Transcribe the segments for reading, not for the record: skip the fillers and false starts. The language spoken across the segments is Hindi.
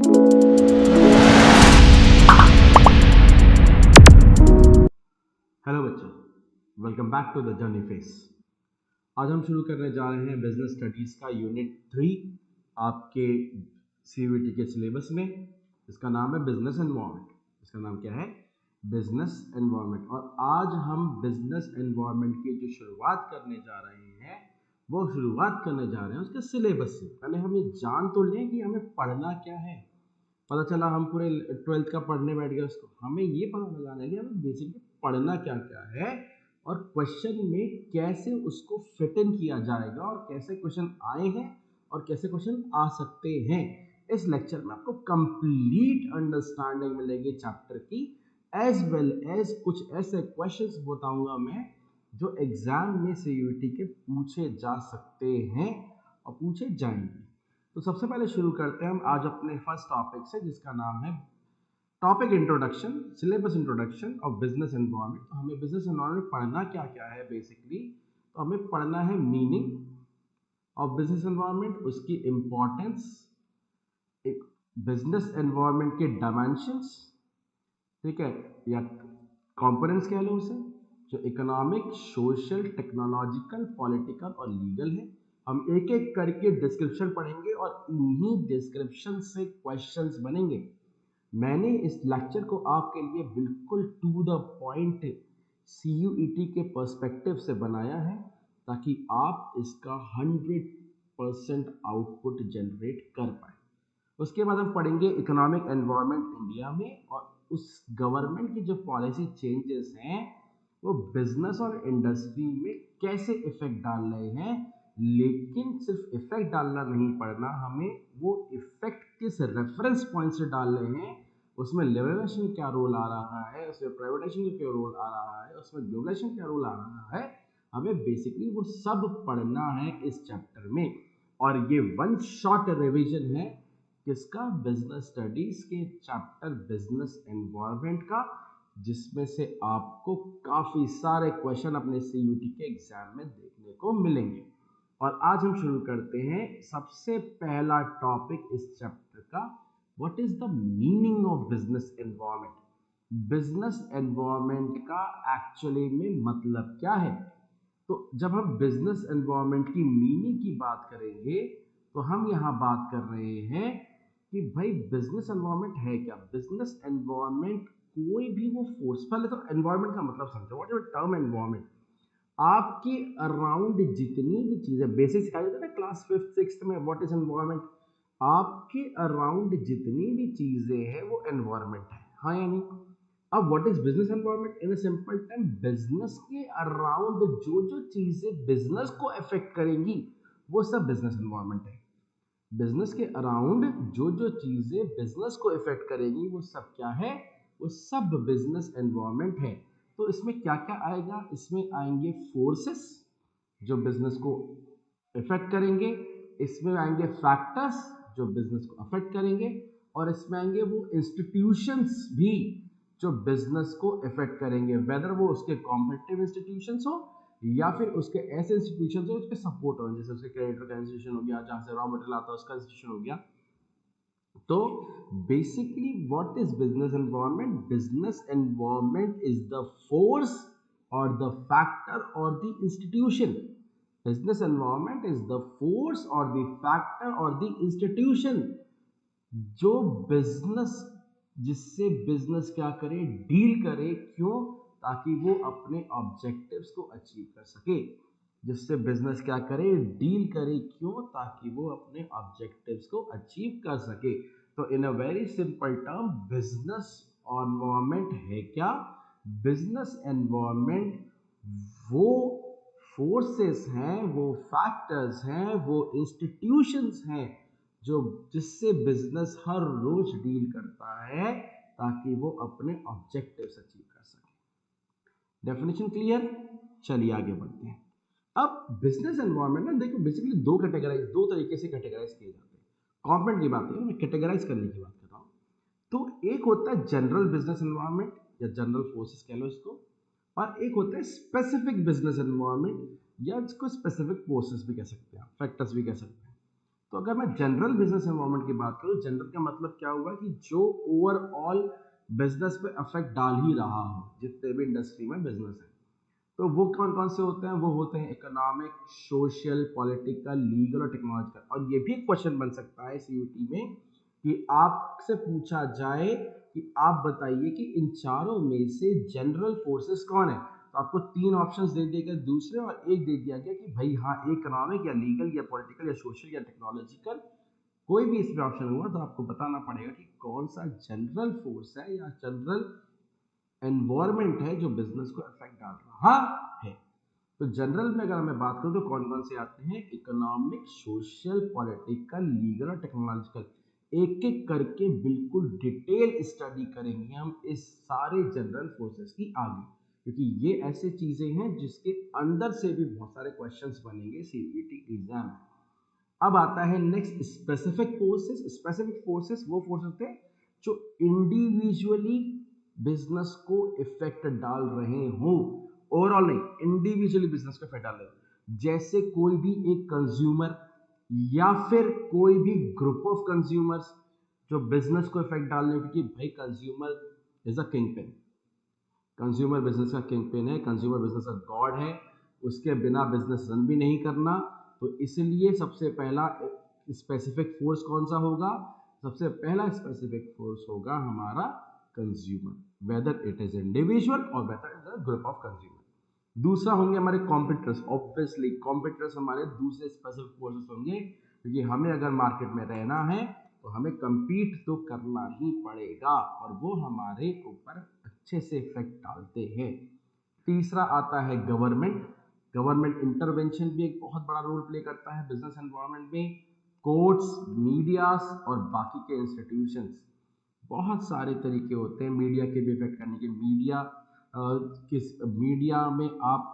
हेलो बच्चों, welcome back to the journey face. आज हम शुरू करने जा रहे हैं बिजनेस स्टडीज़ का यूनिट 3 आपके CUET के सिलेबस में। इसका नाम है बिजनेस एनवायरनमेंट। इसका नाम क्या है? Business environment. और आज हम बिजनेस एनवायरनमेंट की जो शुरुआत करने जा रहे हैं वो शुरुआत करने जा रहे हैं उसके सिलेबस से। पहले हम ये जान तो लें कि हमें पढ़ना क्या है। पता चला हम पूरे 12th का पढ़ने बैठ गए, उसको हमें ये पता लगाना है कि हमें बेसिकली पढ़ना क्या क्या है और क्वेश्चन में कैसे उसको फिट इन किया जाएगा और कैसे क्वेश्चन आए हैं और कैसे क्वेश्चन आ सकते हैं। इस लेक्चर में आपको कंप्लीट अंडरस्टैंडिंग मिलेगी चैप्टर की, एज वेल एज कुछ ऐसे क्वेश्चंस बताऊंगा मैं जो एग्जाम में CUET के पूछे जा सकते हैं और पूछे जाएंगे। तो सबसे पहले शुरू करते हैं हम आज अपने फर्स्ट टॉपिक से, जिसका नाम है topic introduction, syllabus introduction of business environment. तो हमें बिजनेस एनवायरनमेंट पढ़ना क्या क्या है बेसिकली। तो हमें पढ़ना है मीनिंग ऑफ बिजनेस एनवायरनमेंट, उसकी इंपॉर्टेंस, एक बिजनेस एनवायरनमेंट के डायमेंशंस, ठीक है, या कंपोनेंट्स कह लो उसे, जो इकोनॉमिक, सोशल, टेक्नोलॉजिकल, पॉलिटिकल और लीगल है। हम एक एक करके डिस्क्रिप्शन पढ़ेंगे और इन्हीं डिस्क्रिप्शन से क्वेश्चंस बनेंगे। मैंने इस लेक्चर को आपके लिए बिल्कुल टू द पॉइंट CUET के पर्सपेक्टिव से बनाया है ताकि आप इसका 100% आउटपुट जनरेट कर पाए। उसके बाद हम पढ़ेंगे इकोनॉमिक एनवायरनमेंट इंडिया में और उस गवर्नमेंट की जो पॉलिसी चेंजेस हैं वो बिजनेस और इंडस्ट्री में कैसे इफेक्ट डाल रहे हैं। लेकिन सिर्फ इफेक्ट डालना नहीं पड़ना, हमें वो इफेक्ट किस रेफरेंस पॉइंट से डाल रहे हैं, उसमें लिबरलाइजेशन क्या रोल आ रहा है, उसमें प्राइवेटाइजेशन का क्या रोल आ रहा है, उसमें ग्लोबलाइजेशन क्या रोल आ रहा है। हमें बेसिकली वो सब पढ़ना है इस चैप्टर में। और ये वन शॉट रिवीजन है किसका? बिजनेस स्टडीज के चैप्टर बिजनेस एनवायरनमेंट का, जिसमें से आपको काफी सारे क्वेश्चन अपने CUET के एग्जाम में देखने को मिलेंगे। और आज हम शुरू करते हैं सबसे पहला टॉपिक इस चैप्टर का, what is the meaning of business environment. Business environment का एक्चुअली में मतलब क्या है? तो जब हम बिजनेस एनवायरनमेंट की मीनिंग की बात करेंगे तो हम यहाँ बात कर रहे हैं कि भाई बिजनेस एनवायरनमेंट है क्या। बिजनेस एनवायरनमेंट कोई भी वो फोर्स, पहले तो एनवायरनमेंट का मतलब समझो। What is term environment? आपके अराउंड जितनी भी चीजें, बेसिक सिखाया जाता है ना क्लास 5th 6th में, व्हाट इज एनवायरनमेंट। आपके अराउंड जितनी भी चीजें हैं वो एनवायरनमेंट है, हाँ या नहीं? अब what is business environment? In a simple term, business के अराउंड जो जो चीजें बिजनेस को अफेक्ट करेंगी वो सब बिजनेस एनवायरनमेंट है। बिजनेस के अराउंड जो जो चीजें बिजनेस को इफेक्ट करेंगी वो सब क्या है? वो सब बिजनेस एनवायरनमेंट है। तो इसमें क्या क्या आएगा? इसमें आएंगे फोर्सेस जो बिजनेस को इफेक्ट करेंगे, इसमें आएंगे फैक्टर्स जो बिजनेस को अफेक्ट करेंगे, और इसमें आएंगे वो इंस्टीट्यूशंस भी जो बिजनेस को इफेक्ट करेंगे, वेदर वो उसके कॉम्पिटिटिव इंस्टीट्यूशंस हो या फिर उसके ऐसे इंस्टीट्यूशन हो उसके सपोर्ट हो, जैसे उसके क्रेडिटर का इंस्टीट्यूशन हो गया, जहाँ से रॉ मटेरियल आता है उसका इंस्टीट्यूशन हो गया। तो basically what is business environment? Business environment is the force और द फैक्टर और the institution. Business environment is the force और द फैक्टर और द इंस्टीट्यूशन जो बिजनेस, जिससे बिजनेस क्या करे, डील करे। क्यों? ताकि वो अपने ऑब्जेक्टिव्स को अचीव कर सके। जिससे बिजनेस क्या करे, डील करे। क्यों? ताकि वो अपने ऑब्जेक्टिव्स को अचीव कर सके। तो in a very simple term, business environment है क्या? बिजनेस एनवायरनमेंट वो फोर्सेस हैं, वो फैक्टर्स हैं, वो इंस्टीट्यूशंस हैं जो जिससे बिजनेस हर रोज डील करता है ताकि वो अपने ऑब्जेक्टिव्स अचीव कर सके। Definition clear? चलिए आगे बढ़ते हैं। अब बिजनेस एनवायरनमेंट ना, देखो बेसिकली दो तरीके से कैटेगराइज किए जाते हैं। कंपोनेंट की बात नहीं, मैं कैटेगराइज करने की बात कर रहा हूँ। तो एक होता है जनरल बिजनेस एनवायरनमेंट या जनरल फोर्सेस कह लो इसको, और एक होता है स्पेसिफिक बिजनेस एनवायरनमेंट या इसको स्पेसिफिक फोर्सेस भी कह सकते हैं, फैक्टर्स भी कह सकते हैं। तो अगर मैं जनरल बिजनेस एनवायरनमेंट की बात करूँ, जनरल का मतलब क्या हुआ कि जो ओवरऑल बिजनेस पे अफेक्ट डाल ही रहा हो, जितने भी इंडस्ट्री में बिजनेस है। तो वो कौन कौन से होते हैं? वो होते हैं इकोनॉमिक, सोशल, पॉलिटिकल, लीगल और टेक्नोलॉजिकल। और ये भी एक क्वेश्चन बन सकता है सीयूटी में कि आपसे पूछा जाए कि आप बताइए कि इन चारों में से जनरल फोर्सेस कौन है। तो आपको 3 ऑप्शंस दे दिए गए दूसरे, और एक दे दिया गया कि भाई हाँ, इकोनॉमिक या लीगल या पॉलिटिकल या सोशल या टेक्नोलॉजिकल, कोई भी इसमें ऑप्शन हुआ तो आपको बताना पड़ेगा कि कौन सा जनरल फोर्स है या जनरल एनवायरमेंट है जो बिजनेस को इफेक्ट डाल रहा है। तो जनरल में अगर मैं बात करूं तो कौन कौन से आते हैं? इकोनॉमिक, सोशल, पॉलिटिकल, लीगल और टेक्नोलॉजिकल। एक एक करके बिल्कुल डिटेल स्टडी करेंगे हम इस सारे जनरल फोर्सेस की आगे, क्योंकि ये ऐसे चीजें हैं जिसके अंदर से भी बहुत सारे क्वेश्चंस बनेंगे सीपीटी एग्जाम में। अब आता है next specific forces. Specific forces वो फोर्स होते हैं जो इंडिविजुअली बिजनेस को इफेक्ट डाल रहे हो, ओवरऑल नहीं, इंडिविजुअली बिजनेस को इफेक्ट डाल रहे हो। जैसे कोई भी एक कंज्यूमर या फिर कोई भी ग्रुप ऑफ कंज्यूमर्स जो बिजनेस को इफेक्ट डाल रहे हो, क्योंकि भाई consumer is a king pin. Consumer business का किंग पिन है, कंज्यूमर बिजनेस का गॉड है, उसके बिना बिजनेस रन भी नहीं करना। तो इसलिए सबसे पहला स्पेसिफिक फोर्स कौन सा होगा? सबसे पहला स्पेसिफिक फोर्स होगा हमारा consumer, whether it is individual और whether it is a group of consumer. दूसरा होंगे हमारे कॉम्पिटिटर्स। ऑब्वियसली कॉम्पिटिटर्स हमारे दूसरे स्पेसिफिक फोर्सेस होंगे, क्योंकि हमें अगर मार्केट में रहना है तो हमें compete तो करना ही पड़ेगा, और वो हमारे ऊपर अच्छे से इफेक्ट डालते हैं। तीसरा आता है गवर्नमेंट। गवर्नमेंट इंटरवेंशन भी एक बहुत बड़ा रोल प्ले करता है बिजनेस एनवायरनमेंट में। कोर्ट्स, मीडियास और बाकी के इंस्टीट्यूशंस, बहुत सारे तरीके होते हैं मीडिया के भी इफेक्ट करने के। मीडिया किस मीडिया में आप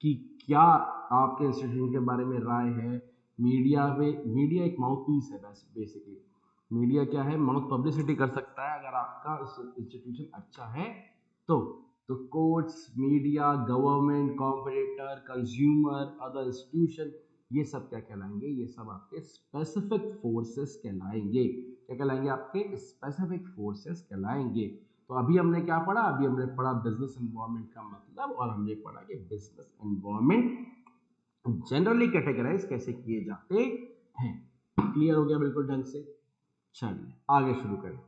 कि क्या आपके इंस्टीट्यूशन के बारे में राय है। मीडिया एक माउथ पीस है बेसिकली। मीडिया क्या है? माउथ पब्लिसिटी कर सकता है अगर आपका इंस्टीट्यूशन अच्छा है तो। Courts, media, government, competitor, consumer, other institution, ये सब क्या कहलाएंगे? ये सब आपके स्पेसिफिक फोर्सेस कहलाएंगे। क्या कहलाएंगे? आपके स्पेसिफिक फोर्सेस कहलाएंगे। तो अभी हमने क्या पढ़ा? अभी हमने पढ़ा बिजनेस एनवायरनमेंट का मतलब, और हमने पढ़ा कि बिजनेस एनवायरनमेंट जनरली कैटेगराइज कैसे किए जाते हैं। क्लियर हो गया बिल्कुल ढंग से? चलिए आगे शुरू करें।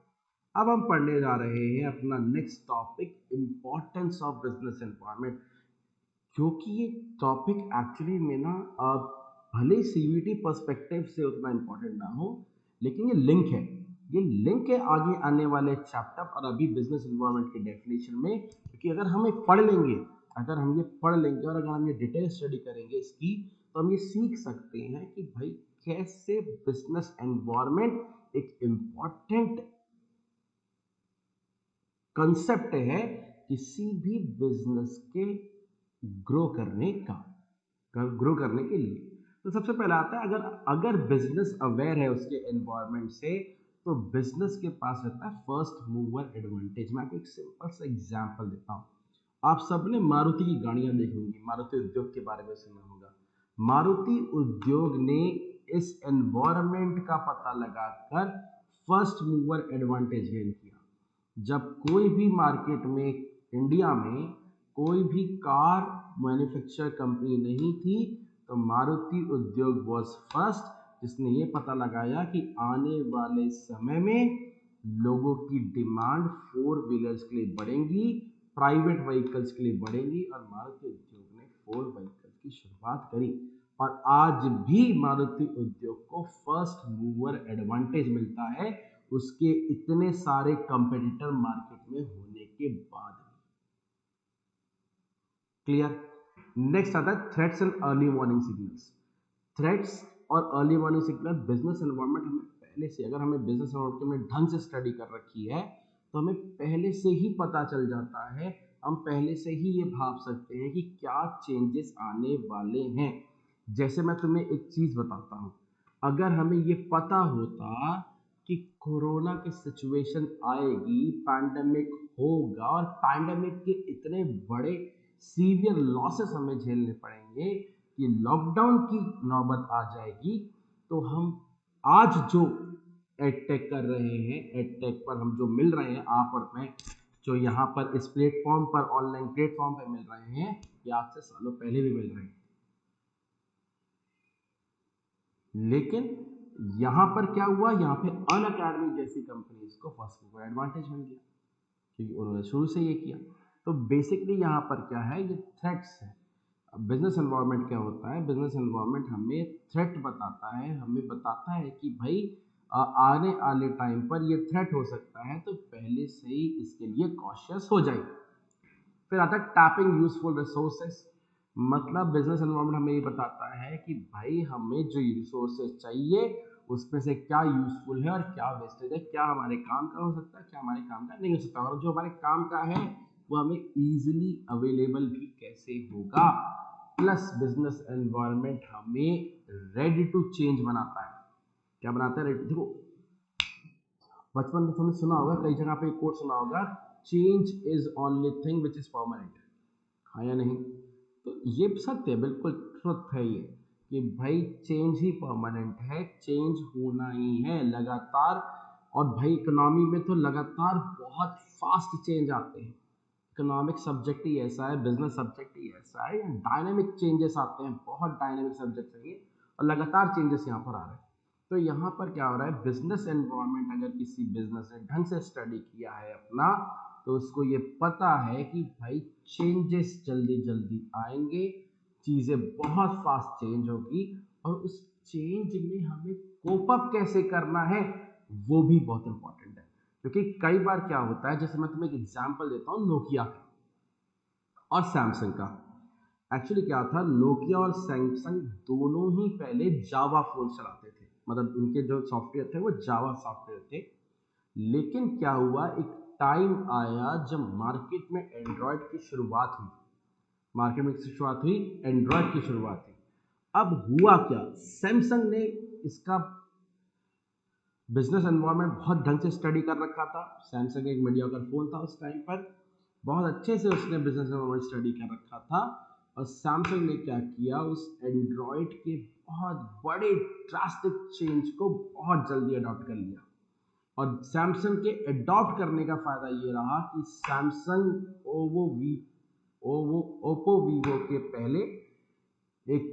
अब हम पढ़ने जा रहे हैं अपना next topic, importance of business environment. क्योंकि ये टॉपिक एक्चुअली में ना, अब भले सीवीटी पर्सपेक्टिव से उतना इंपॉर्टेंट ना हो, लेकिन ये लिंक है। ये लिंक है आगे आने वाले चैप्टर और अभी बिजनेस एनवायरनमेंट के डेफिनेशन में। क्योंकि अगर हम ये पढ़ लेंगे और अगर हम ये डिटेल स्टडी करेंगे इसकी, तो हम ये सीख सकते हैं कि भाई कैसे बिजनेस एनवायरनमेंट एक इम्पॉर्टेंट कंसेप्ट है किसी भी बिजनेस के ग्रो करने के लिए। तो सबसे पहला आता है, अगर बिजनेस अवेयर है उसके एनवायरनमेंट से, तो बिजनेस के पास रहता है फर्स्ट मूवर एडवांटेज। मैं आपको एक सिंपल सा एग्जांपल देता हूँ। आप सबने मारुति की गाड़ियां देखी होंगी, मारुति उद्योग के बारे में सुना होगा। मारुति उद्योग ने इस एनवायरनमेंट का पता लगाकर फर्स्ट मूवर एडवांटेज गेन किया। जब कोई भी मार्केट में, इंडिया में कोई भी कार मैन्युफैक्चर कंपनी नहीं थी, तो मारुति उद्योग वाज फर्स्ट, जिसने ये पता लगाया कि आने वाले समय में लोगों की डिमांड 4 व्हीलर्स के लिए बढ़ेंगी, प्राइवेट व्हीकल्स के लिए बढ़ेंगी, और मारुति उद्योग ने 4 व्हीकल्स की शुरुआत करी। और आज भी मारुति उद्योग को फर्स्ट मूवर एडवांटेज मिलता है उसके इतने सारे कंपेटिटर मार्केट में होने के बाद भी। क्लियर? नेक्स्ट आता है threats and early warning signals. Threats और early warning signal business environment हमें पहले से, अगर हमें बिजनेस एनवायरनमेंट में ढंग से स्टडी कर रखी है तो हमें पहले से ही पता चल जाता है। हम पहले से ही ये भाप सकते हैं कि क्या चेंजेस आने वाले हैं। जैसे मैं तुम्हें एक चीज बताता हूं, अगर हमें ये पता होता कि कोरोना की सिचुएशन आएगी, पैंडेमिक होगा, और पैंडेमिक के इतने बड़े सीवियर लॉसेस हमें झेलने पड़ेंगे कि लॉकडाउन की नौबत आ जाएगी, तो हम आज जो एडटेक कर रहे हैं, एडटेक पर हम जो मिल रहे हैं, आप और मैं जो यहाँ पर इस प्लेटफॉर्म पर, ऑनलाइन प्लेटफॉर्म पर मिल रहे हैं, ये आज से सालों पहले भी मिल रहे हैं। लेकिन यहाँ पर क्या हुआ, यहाँ पे अनअकैडमी जैसी कंपनीज को फर्स्ट मूवर एडवांटेज मिल गया क्योंकि उन्होंने शुरू से ये किया। तो बेसिकली यहाँ पर क्या है, ये थ्रेट्स है। बिजनेस एनवायरनमेंट क्या होता है, बिजनेस एनवायरनमेंट हमें थ्रेट बताता है, हमें बताता है कि भाई आने वाले टाइम पर ये थ्रेट हो सकता है, तो पहले से ही इसके लिए कॉशियस हो जाए। फिर आता है टैपिंग यूजफुल रिसोर्सेस। मतलब बिजनेस एनवायरनमेंट हमें ये बताता है कि भाई हमें जो रिसोर्सेज चाहिए उसमें से क्या यूजफुल है और क्या वेस्टेज है, क्या हमारे काम का हो सकता है, क्या हमारे काम का नहीं हो सकता, और जो हमारे काम का है वो हमें इजीली अवेलेबल भी कैसे होगा। प्लस बिजनेस एनवायरनमेंट हमें रेडी टू चेंज बनाता है। क्या बनाता है? देखो, बचपन में तुमने सुना होगा, कई जगह पे एक कोट सुना होगा, change is only thing which is permanent. हाँ या नहीं? तो ये सत्य है, बिल्कुल ट्रुथ है ये कि भाई चेंज ही परमानेंट है, चेंज होना ही है लगातार। और भाई इकोनॉमी में तो लगातार बहुत फास्ट चेंज आते हैं। इकोनॉमिक सब्जेक्ट ही ऐसा है, बिजनेस सब्जेक्ट ही ऐसा है, डायनेमिक चेंजेस आते हैं, बहुत डायनेमिक सब्जेक्ट है ये, और लगातार चेंजेस यहाँ पर आ रहे हैं। तो यहाँ पर क्या हो रहा है, बिजनेस एनवायरनमेंट अगर किसी बिजनेस ने ढंग से स्टडी किया है अपना, तो उसको ये पता है कि भाई चेंजेस जल्दी जल्दी आएंगे, चीज़ें बहुत फास्ट चेंज होगी, और उस चेंज में हमें कोप अप कैसे करना है वो भी बहुत इंपॉर्टेंट है। क्योंकि कई बार क्या होता है, जैसे मैं तुम्हें एक एग्जांपल देता हूँ नोकिया का और सैमसंग का। एक्चुअली क्या था, नोकिया और सैमसंग दोनों ही पहले जावा फोन चलाते थे, मतलब उनके जो सॉफ्टवेयर थे वो जावा सॉफ्टवेयर थे। लेकिन क्या हुआ, एक टाइम आया जब मार्केट में एंड्रॉयड की शुरुआत हुई, मार्केट में किसकी शुरुआत हुई, एंड्रॉयड की शुरुआत हुई। अब हुआ क्या, सैमसंग ने इसका बिजनेस एनवायरनमेंट बहुत ढंग से स्टडी कर रखा था। सैमसंग एक मीडियोकर फोन था उस टाइम पर, बहुत अच्छे से उसने बिजनेस एनवायरनमेंट स्टडी कर रखा था। और सैमसंग ने क्या किया, उस एंड्रॉयड के बहुत बड़े ड्रास्टिक चेंज को बहुत जल्दी अडॉप्ट कर लिया। और सैमसंग के अडॉप्ट करने का फायदा ये रहा कि सैमसंग ओप्पो वीवो के पहले एक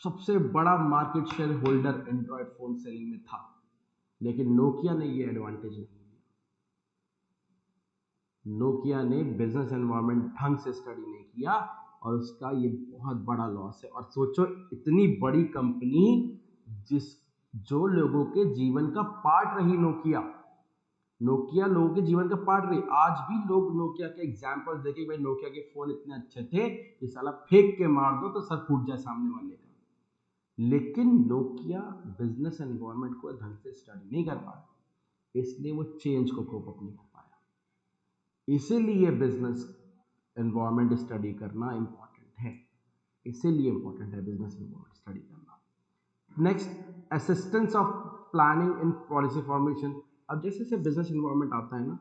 सबसे बड़ा market share holder Android phone selling में था। लेकिन नोकिया ने ये एडवांटेज नहीं लिया। नोकिया ने बिजनेस एनवायरनमेंट ढंग से स्टडी नहीं किया, और उसका ये बहुत बड़ा लॉस है। और सोचो, इतनी बड़ी कंपनी जिस जो लोगों के जीवन का पार्ट रही नोकिया, नोकिया लोगों के जीवन का पार्ट रही। आज भी लोग नोकिया के एग्जांपल्स देखे, भाई नोकिया के फोन इतने अच्छे थे कि साला फेंक के मार दो तो सर फूट जाए सामने वाले का। लेकिन नोकिया बिजनेस एनवायरनमेंट को ढंग से स्टडी नहीं कर पाया, इसलिए वो चेंज को कोप अप नहीं कर पाया। इसीलिए बिजनेस एनवायरनमेंट स्टडी करना इंपॉर्टेंट है, इसीलिए इंपॉर्टेंट है बिजनेस एनवायरनमेंट स्टडी करना। Next, assistance of planning in policy formation. अब जैसे जैसे बिजनेस एनवायरनमेंट आता है ना,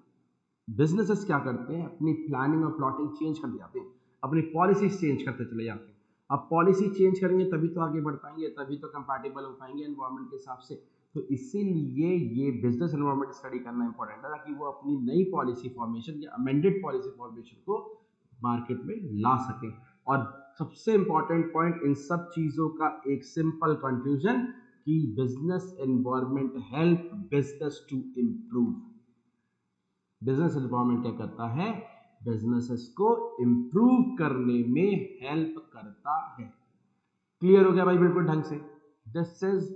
बिजनेसेस क्या करते हैं, अपनी प्लानिंग और प्लॉटिंग चेंज कर जाते हैं, अपनी पॉलिसीज चेंज करते चले जाते हैं। अब पॉलिसी चेंज करेंगे तभी तो आगे बढ़ पाएंगे, तभी तो कंपैटिबल हो पाएंगे एनवायरनमेंट के हिसाब से। तो इसीलिए ये बिजनेस एनवायरनमेंट स्टडी करना इंपॉर्टेंट है, ताकि वो अपनी नई पॉलिसी फॉर्मेशन या अमेंडेड पॉलिसी फॉर्मेशन को मार्केट में ला सकें। और सबसे इंपॉर्टेंट पॉइंट इन सब चीज़ों का एक सिंपल कंक्लूजन कि business environment help business to improve. Business environment क्या करता है, बिजनेसेस को इम्प्रूव करने में हेल्प करता है। क्लियर हो गया भाई बिल्कुल ढंग से? This is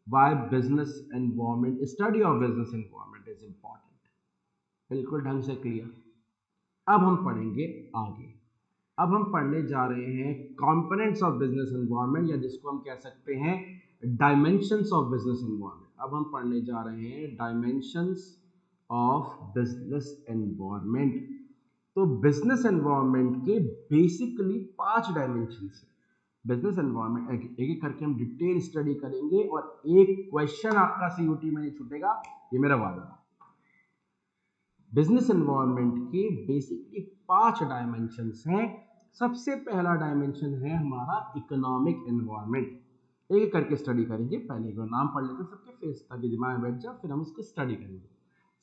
why business environment, study of business environment is important. बिल्कुल ढंग से क्लियर। अब हम पढ़ेंगे आगे। अब हम पढ़ने जा रहे हैं कंपोनेंट्स ऑफ बिजनेस एनवायरनमेंट, या जिसको हम कह सकते हैं डायमेंशंस ऑफ बिजनेस एनवायरनमेंट। अब हम पढ़ने जा रहे हैं डायमेंशंस ऑफ बिजनेस एनवायरनमेंट। तो बिजनेस एनवायरनमेंट के बेसिकली 5 डायमेंशंस हैं। बिजनेस एनवायरनमेंट एक एक करके हम डिटेल स्टडी करेंगे, और एक क्वेश्चन आपका सीयूटी में नहीं छूटेगा, ये मेरा वादा है। बिजनेस एनवायरनमेंट के बेसिकली 5 डायमेंशंस हैं। सबसे पहला डायमेंशन है हमारा इकोनॉमिक एनवायरनमेंट। एक एक करके स्टडी करेंगे। पहले एक बार नाम पढ़ लेते हैं सबके फेस, ताकि दिमाग में बैठ जाए, फिर हम उसको स्टडी करेंगे।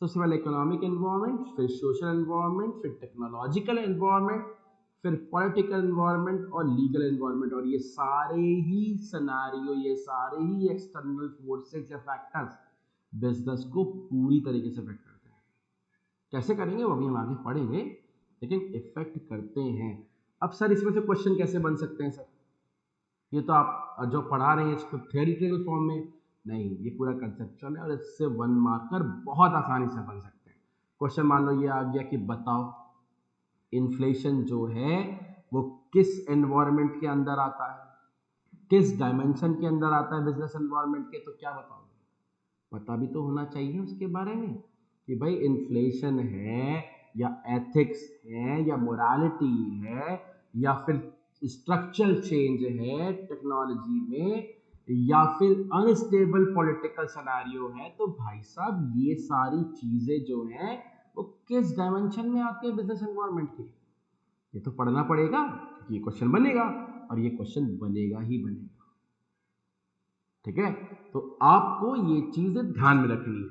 सबसे पहले इकोनॉमिक एनवायरनमेंट, फिर सोशल एनवायरनमेंट, फिर टेक्नोलॉजिकल एनवायरनमेंट, फिर पॉलिटिकल एनवायरनमेंट और लीगल एनवायरनमेंट। और ये सारे ही सिनेरियो, ये सारे ही एक्सटर्नल फोर्सेस या फैक्टर्स बिजनेस को पूरी तरीके से अफेक्ट करते हैं। कैसे करेंगे वो अभी हम आगे पढ़ेंगे, लेकिन इफेक्ट करते हैं। अब सर इसमें से क्वेश्चन कैसे बन सकते हैं सर? ये तो आप जो पढ़ा रहे हैं इसको थ्योरेटिकल फॉर्म में नहीं, ये पूरा कंसेप्चुअल है और इससे 1 मार्कर बहुत आसानी से बन सकते हैं। क्वेश्चन मान लो ये आ गया कि बताओ इन्फ्लेशन जो है वो किस एनवायरनमेंट के अंदर आता है, किस डायमेंशन के अंदर आता है बिजनेस एनवायरनमेंट के, तो क्या बताओगे? पता भी तो होना चाहिए उसके बारे में कि भाई इन्फ्लेशन है या एथिक्स है या मोरालिटी है या फिर स्ट्रक्चरल चेंज है टेक्नोलॉजी में या फिर अनस्टेबल पॉलिटिकल सिनेरियो है। तो भाई साहब ये सारी चीजें जो हैं वो किस डायमेंशन में आती है बिजनेस एनवायरनमेंट की, ये तो पढ़ना पड़ेगा क्योंकि ये क्वेश्चन बनेगा और ये क्वेश्चन बनेगा ही बनेगा। ठीक है, तो आपको ये चीजें ध्यान में रखनी है।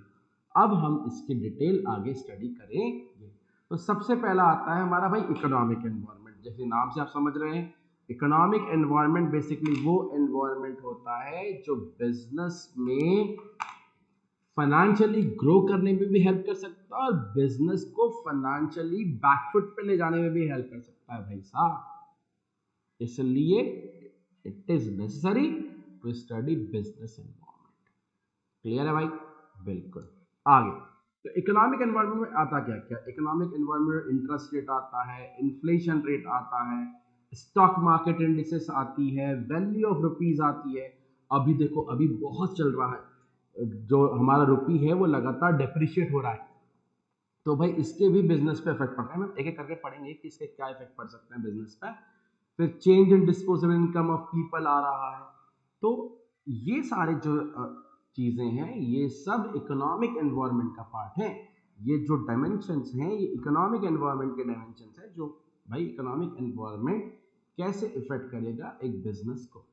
अब हम इसकी डिटेल आगे स्टडी करेंगे। तो सबसे पहला आता है हमारा भाई इकोनॉमिक एनवायरनमेंट। जैसे नाम से आप समझ रहे हैं, इकोनॉमिक एनवायरनमेंट बेसिकली वो एनवायरनमेंट होता है जो बिजनेस में फाइनेंशियली ग्रो करने में भी हेल्प कर सकता है और बिजनेस को फाइनेंशियली बैकफुट पे ले जाने में भी हेल्प कर सकता है भाई साहब। इसलिए it is necessary to study business environment. Clear है भाई? बिल्कुल। आगे तो इकोनॉमिक एनवायरनमेंट में आता क्या क्या? इकोनॉमिक एनवायरनमेंट में इंटरेस्ट रेट आता है, इन्फ्लेशन रेट आता है, स्टॉक मार्केट इंडिसेस आती है, वैल्यू ऑफ रुपीज आती है। अभी देखो अभी बहुत चल रहा है, जो हमारा रुपी है वो लगातार डेप्रिशिएट हो रहा है, तो भाई इसके भी बिजनेस पे इफेक्ट पड़ता है। हम एक एक करके पढ़ेंगे कि इसके क्या इफेक्ट पड़ सकते हैं बिजनेस पे। फिर change in disposable income of people आ रहा है। तो ये सारे जो चीजें हैं ये सब इकोनॉमिक एनवायरनमेंट का पार्ट है। ये जो डायमेंशंस हैं ये इकोनॉमिक एनवायरनमेंट के डायमेंशंस हैं, जो भाई इकोनॉमिक एनवायरनमेंट कैसे इफेक्ट करेगा एक बिजनेस को।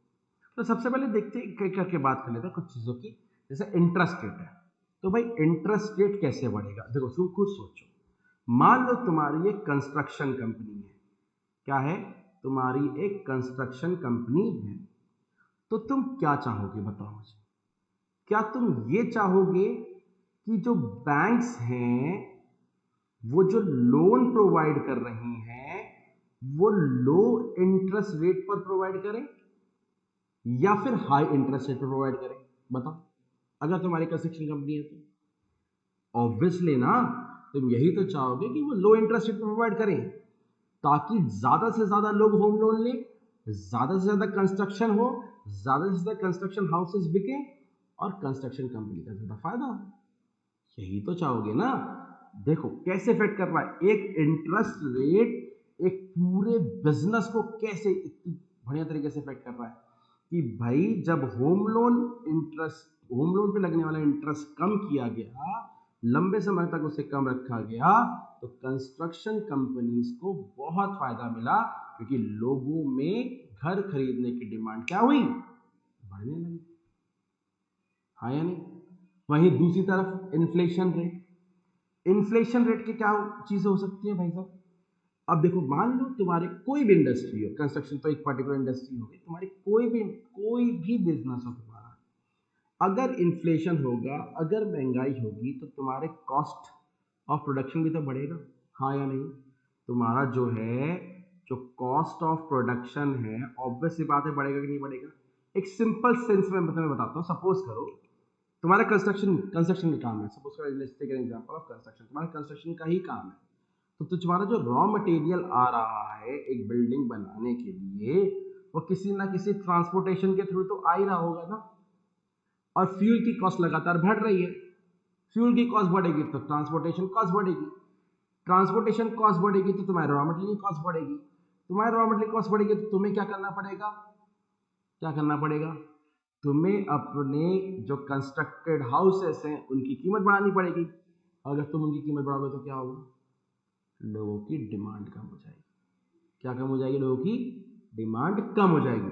तो सबसे पहले देखते हैं करके बात कर लेते हैं कुछ चीजों की। जैसे इंटरेस्ट रेट है, तो भाई इंटरेस्ट रेट कैसे बढ़ेगा? देखो तुम खुद सोचो, मान लो तुम्हारी एक कंस्ट्रक्शन कंपनी है। क्या है? तुम्हारी एक कंस्ट्रक्शन कंपनी है, तो तुम क्या चाहोगे बताओ मुझे? क्या तुम ये चाहोगे कि जो बैंक्स हैं वो जो लोन प्रोवाइड कर रही हैं वो लो इंटरेस्ट रेट पर प्रोवाइड करें या फिर हाई इंटरेस्ट रेट पर प्रोवाइड करें? बताओ, अगर तुम्हारी कंस्ट्रक्शन कंपनी है तो ऑब्वियसली ना तुम यही तो चाहोगे कि वो लो इंटरेस्ट रेट पर प्रोवाइड करें, ताकि ज्यादा से ज्यादा लोग होम लोन लें, ज्यादा से ज्यादा कंस्ट्रक्शन हो, ज्यादा से ज्यादा कंस्ट्रक्शन हाउसेस बिके और कंस्ट्रक्शन कंपनी का ज्यादा फायदा हो। यही तो चाहोगे ना? देखो कैसे इफेक्ट कर रहा है एक इंटरेस्ट रेट एक पूरे बिजनेस को, कैसे इतनी बढ़िया तरीके से इफेक्ट कर रहा है कि भाई जब होम लोन पे लगने वाला इंटरेस्ट कम किया गया, लंबे समय तक उसे कम रखा गया, तो कंस्ट्रक्शन कंपनीज को बहुत फायदा मिला क्योंकि लोगों में घर खरीदने की डिमांड क्या हुई? बढ़ने लगी। हाँ या नहीं? वहीं दूसरी तरफ इन्फ्लेशन रेट की क्या चीजें हो सकती है भाई साहब? अब देखो मान लो तुम्हारे कोई भी इंडस्ट्री हो, कंस्ट्रक्शन तो एक पर्टिकुलर इंडस्ट्री होगी, तुम्हारी कोई भी बिजनेस हो तुम्हारा, अगर इन्फ्लेशन होगा, अगर महंगाई होगी, तो तुम्हारे कॉस्ट ऑफ प्रोडक्शन भी तो बढ़ेगा। हाँ या नहीं? तुम्हारा जो कॉस्ट ऑफ प्रोडक्शन है ऑब्वियस सी बात है बढ़ेगा कि नहीं बढ़ेगा? एक सिंपल सेंस में तुम्हें बताता हूँ। सपोज करो तुम्हारा कंस्ट्रक्शन का काम है, सपोज करो let's take an example of construction, तुम्हारा कंस्ट्रक्शन का ही काम है, तो तुम्हारा जो रॉ मटेरियल आ रहा है एक बिल्डिंग बनाने के लिए वो किसी ना किसी ट्रांसपोर्टेशन के थ्रू तो आ ही रहा होगा ना। और फ्यूल की कॉस्ट लगातार बढ़ रही है, फ्यूल की कॉस्ट बढ़ेगी तो ट्रांसपोर्टेशन कॉस्ट बढ़ेगी, ट्रांसपोर्टेशन कॉस्ट बढ़ेगी तो तुम्हारे रॉ मटेरियल की कॉस्ट बढ़ेगी, तुम्हारे रॉ मटेरियल कॉस्ट बढ़ेगी तो तुम्हें क्या करना पड़ेगा? क्या करना पड़ेगा? तुम्हें अपने जो कंस्ट्रक्टेड हाउसेस हैं उनकी कीमत बढ़ानी पड़ेगी। अगर तुम उनकी कीमत बढ़ाओगे तो क्या होगा? लोगों की डिमांड कम हो जाएगी। क्या कम हो जाएगी? लोगों की डिमांड कम हो जाएगी।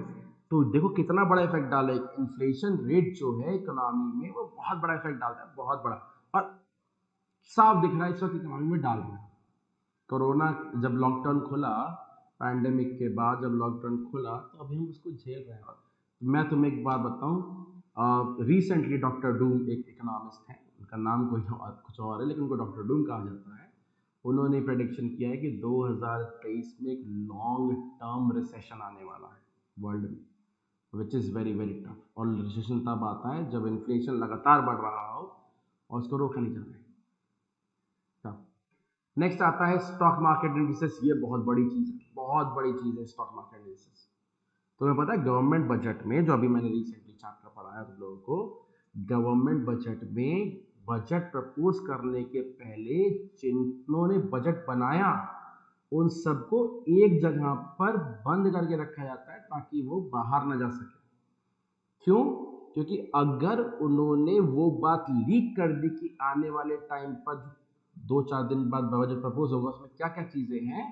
तो देखो कितना बड़ा इफेक्ट डाला है। इन्फ्लेशन रेट जो है इकोनॉमी में वो बहुत बड़ा इफेक्ट डालता है, बहुत बड़ा, और साफ दिख रहा है इस वक्त इकोनॉमी में डाल रहा है। कोरोना जब लॉकडाउन खुला, पैंडेमिक के बाद जब लॉकडाउन खुला, तो अभी हम उसको झेल रहे हैं। मैं तुम्हें एक बात बताऊं, रिसेंटली डॉक्टर डूम एक इकोनॉमिस्ट हैं, उनका नाम कोई और कुछ और है लेकिन उनको डॉक्टर डूम कहा जाता है। उन्होंने प्रेडिक्शन किया है कि 2023 में एक लॉन्ग टर्म रिसेशन आने वाला है वर्ल्ड में, which is very very tough. और रिसेशन तब आता है जब इन्फ्लेशन लगातार बढ़ रहा हो और उसको रोका नहीं जा रहा है। नेक्स्ट आता है स्टॉक मार्केट इंडिसेस। ये बहुत बड़ी चीज़ है, बहुत बड़ी चीज़ है स्टॉक मार्केट इंडिसेस। तुम्हें पता है गवर्नमेंट बजट में, जो अभी मैंने रिसेंटली चैप्टर पढ़ाया तुम लोगों को, गवर्नमेंट बजट में बजट प्रपोज करने के पहले जिन्होंने बजट बनाया उन सबको एक जगह पर बंद करके रखा जाता है ताकि वो बाहर न जा सके। क्यों? क्योंकि अगर उन्होंने वो बात लीक कर दी कि आने वाले टाइम पर 2-4 दिन बाद बजट प्रपोज होगा, उसमें क्या क्या चीजें हैं,